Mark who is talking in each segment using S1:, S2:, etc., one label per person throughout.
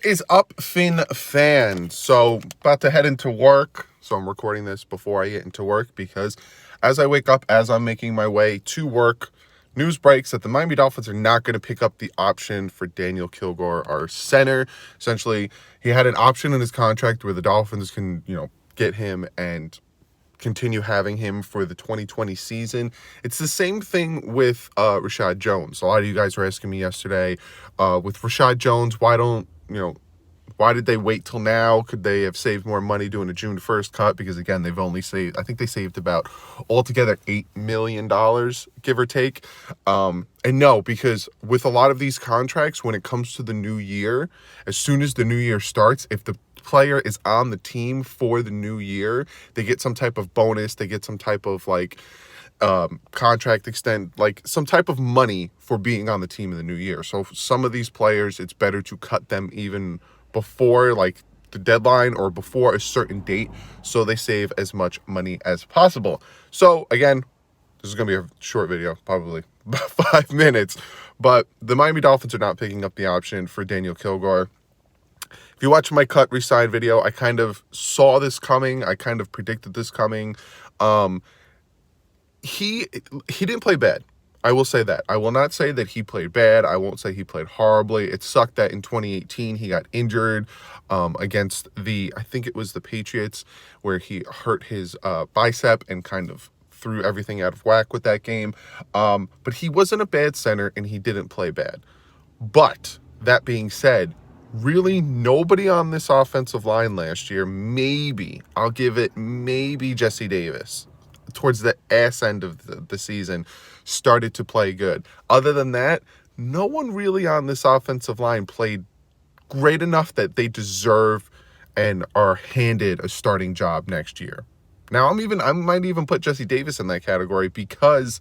S1: What is up, Finn fans? So, about to head into work. So, I'm recording this before I get into work because as I wake up, as I'm making my way to work, news breaks that the Miami Dolphins are not going to pick up the option for Daniel Kilgore, our center. Essentially, he had an option in his contract where the Dolphins can, get him and continue having him for the 2020 season. It's the same thing with Rashad Jones. A lot of you guys were asking me yesterday, with Rashad Jones, why did they wait till now? Could they have saved more money doing a June 1st cut? Because again, they've only saved, I think they saved about altogether $8 million, give or take. And no, because with a lot of these contracts, when it comes to the new year, as soon as the new year starts, if the player is on the team for the new year, they get some type of bonus, they get some type of contract extend, like some type of money for being on the team in the new year. So for some of these players, it's better to cut them even before the deadline or before a certain date, so they save as much money as possible. So again, this is going to be a short video, probably about 5 minutes, but the Miami Dolphins are not picking up the option for Daniel Kilgore. If you watch my cut resign video, I kind of saw this coming. I kind of predicted this coming. He didn't play bad. I will say that. I will not say that he played bad. I won't say he played horribly. It sucked that in 2018 he got injured against I think it was the Patriots, where he hurt his bicep and kind of threw everything out of whack with that game. But he wasn't a bad center and he didn't play bad. But that being said, really nobody on this offensive line last year, I'll give it Jesse Davis, towards the ass end of the season, started to play good. Other than that, no one really on this offensive line played great enough that they deserve and are handed a starting job next year. Now, I might even put Jesse Davis in that category because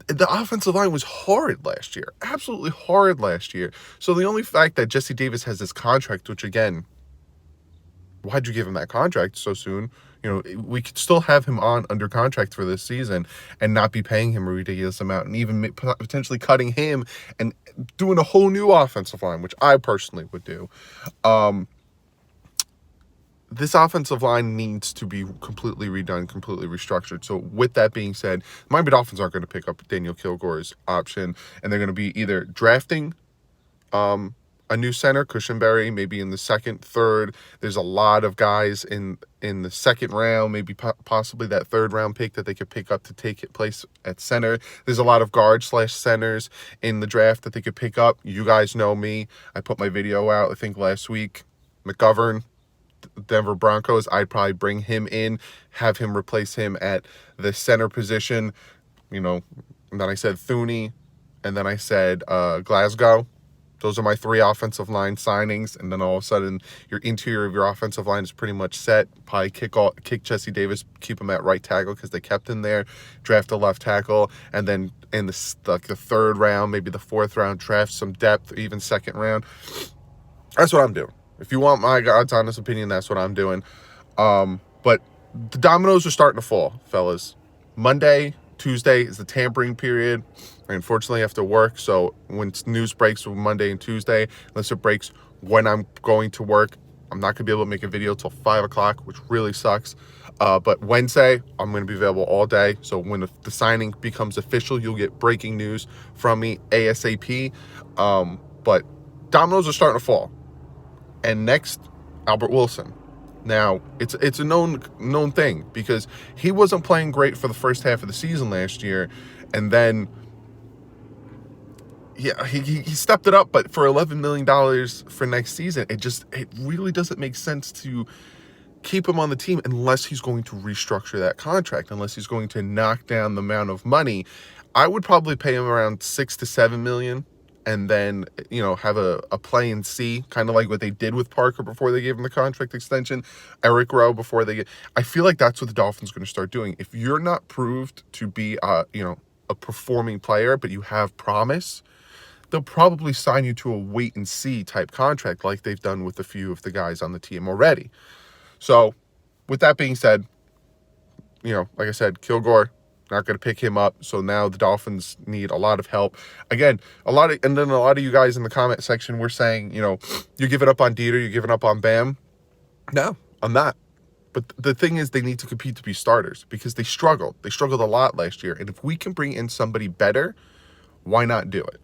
S1: the offensive line was horrid last year. Absolutely horrid last year. So the only fact that Jesse Davis has this contract, which again, why'd you give him that contract so soon? We could still have him under contract for this season and not be paying him a ridiculous amount, and even potentially cutting him and doing a whole new offensive line, which I personally would do. This offensive line needs to be completely redone, completely restructured. So with that being said, the Miami Dolphins aren't going to pick up Daniel Kilgore's option, and they're going to be either drafting a new center, Cushenberry, maybe in the second, third. There's a lot of guys in the second round, maybe possibly that third round pick that they could pick up to take place at center. There's a lot of guard/centers in the draft that they could pick up. You guys know me. I put my video out, I think, last week. McGovern, Denver Broncos, I'd probably bring him in, have him replace him at the center position. And then I said Thuney, and then I said Glasgow. Those are my 3 offensive line signings, and then all of a sudden your interior of your offensive line is pretty much set. Probably kick Jesse Davis, keep him at right tackle because they kept him there, draft a left tackle, and then in the third round, maybe the 4th round, draft some depth, or even second round. That's what I'm doing. If you want my God's honest opinion, that's what I'm doing. But the dominoes are starting to fall, fellas. Monday, Tuesday is the tampering period. I unfortunately have to work, so when news breaks on Monday and Tuesday, unless it breaks when I'm going to work, I'm not going to be able to make a video till 5 o'clock, which really sucks. But Wednesday, I'm going to be available all day. So when the signing becomes official, you'll get breaking news from me ASAP. But dominoes are starting to fall. And next, Albert Wilson. Now, it's a known thing because he wasn't playing great for the first half of the season last year, and then he stepped it up, but for $11 million for next season, it really doesn't make sense to keep him on the team unless he's going to restructure that contract, unless he's going to knock down the amount of money. I would probably pay him around $6 to $7 million. And then, have a play and see, kind of like what they did with Parker before they gave him the contract extension, Eric Rowe before I feel like that's what the Dolphins are going to start doing. If you're not proved to be, a performing player, but you have promise, they'll probably sign you to a wait and see type contract like they've done with a few of the guys on the team already. So with that being said, like I said, Kilgore, Not going to pick him up. So now the Dolphins need a lot of help. Again, a lot of you guys in the comment section were saying, you're giving up on Dieter, you're giving up on Bam. No, I'm not. But the thing is, they need to compete to be starters because they struggled. They struggled a lot last year. And if we can bring in somebody better, why not do it?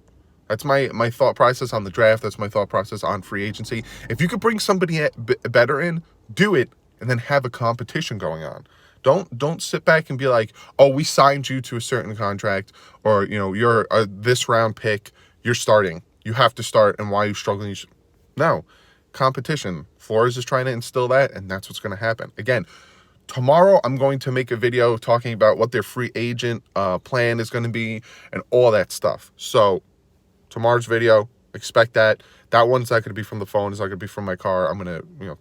S1: That's my thought process on the draft. That's my thought process on free agency. If you could bring somebody better in, do it, and then have a competition going on. Don't sit back and be like, oh, we signed you to a certain contract, or you're a this round pick. You're starting. You have to start, and why are you struggling? No, competition. Flores is trying to instill that, and that's what's going to happen. Again, tomorrow I'm going to make a video talking about what their free agent plan is going to be and all that stuff. So tomorrow's video, expect that. That one's not going to be from the phone. It's not going to be from my car.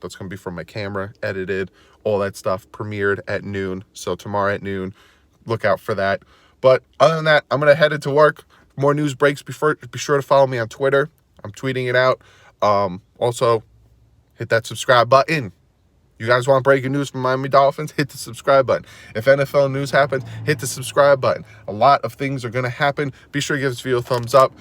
S1: That's going to be from my camera, edited, all that stuff, premiered at noon. So tomorrow at noon, look out for that. But other than that, I'm going to head into work. More news breaks. Be sure to follow me on Twitter. I'm tweeting it out. Also, hit that subscribe button. You guys want breaking news from Miami Dolphins? Hit the subscribe button. If NFL news happens, hit the subscribe button. A lot of things are going to happen. Be sure to give this video a thumbs up.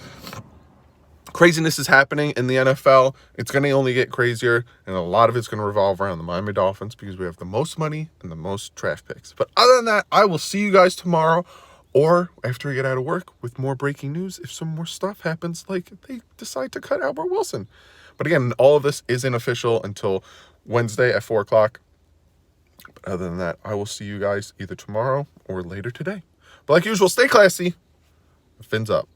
S1: Craziness is happening in the NFL. It's going to only get crazier, and a lot of it's going to revolve around the Miami Dolphins because we have the most money and the most draft picks. But other than that, I will see you guys tomorrow or after I get out of work with more breaking news if some more stuff happens, like they decide to cut Albert Wilson. But again, all of this isn't official until Wednesday at 4 o'clock. But other than that, I will see you guys either tomorrow or later today. But like usual, stay classy. Fins up.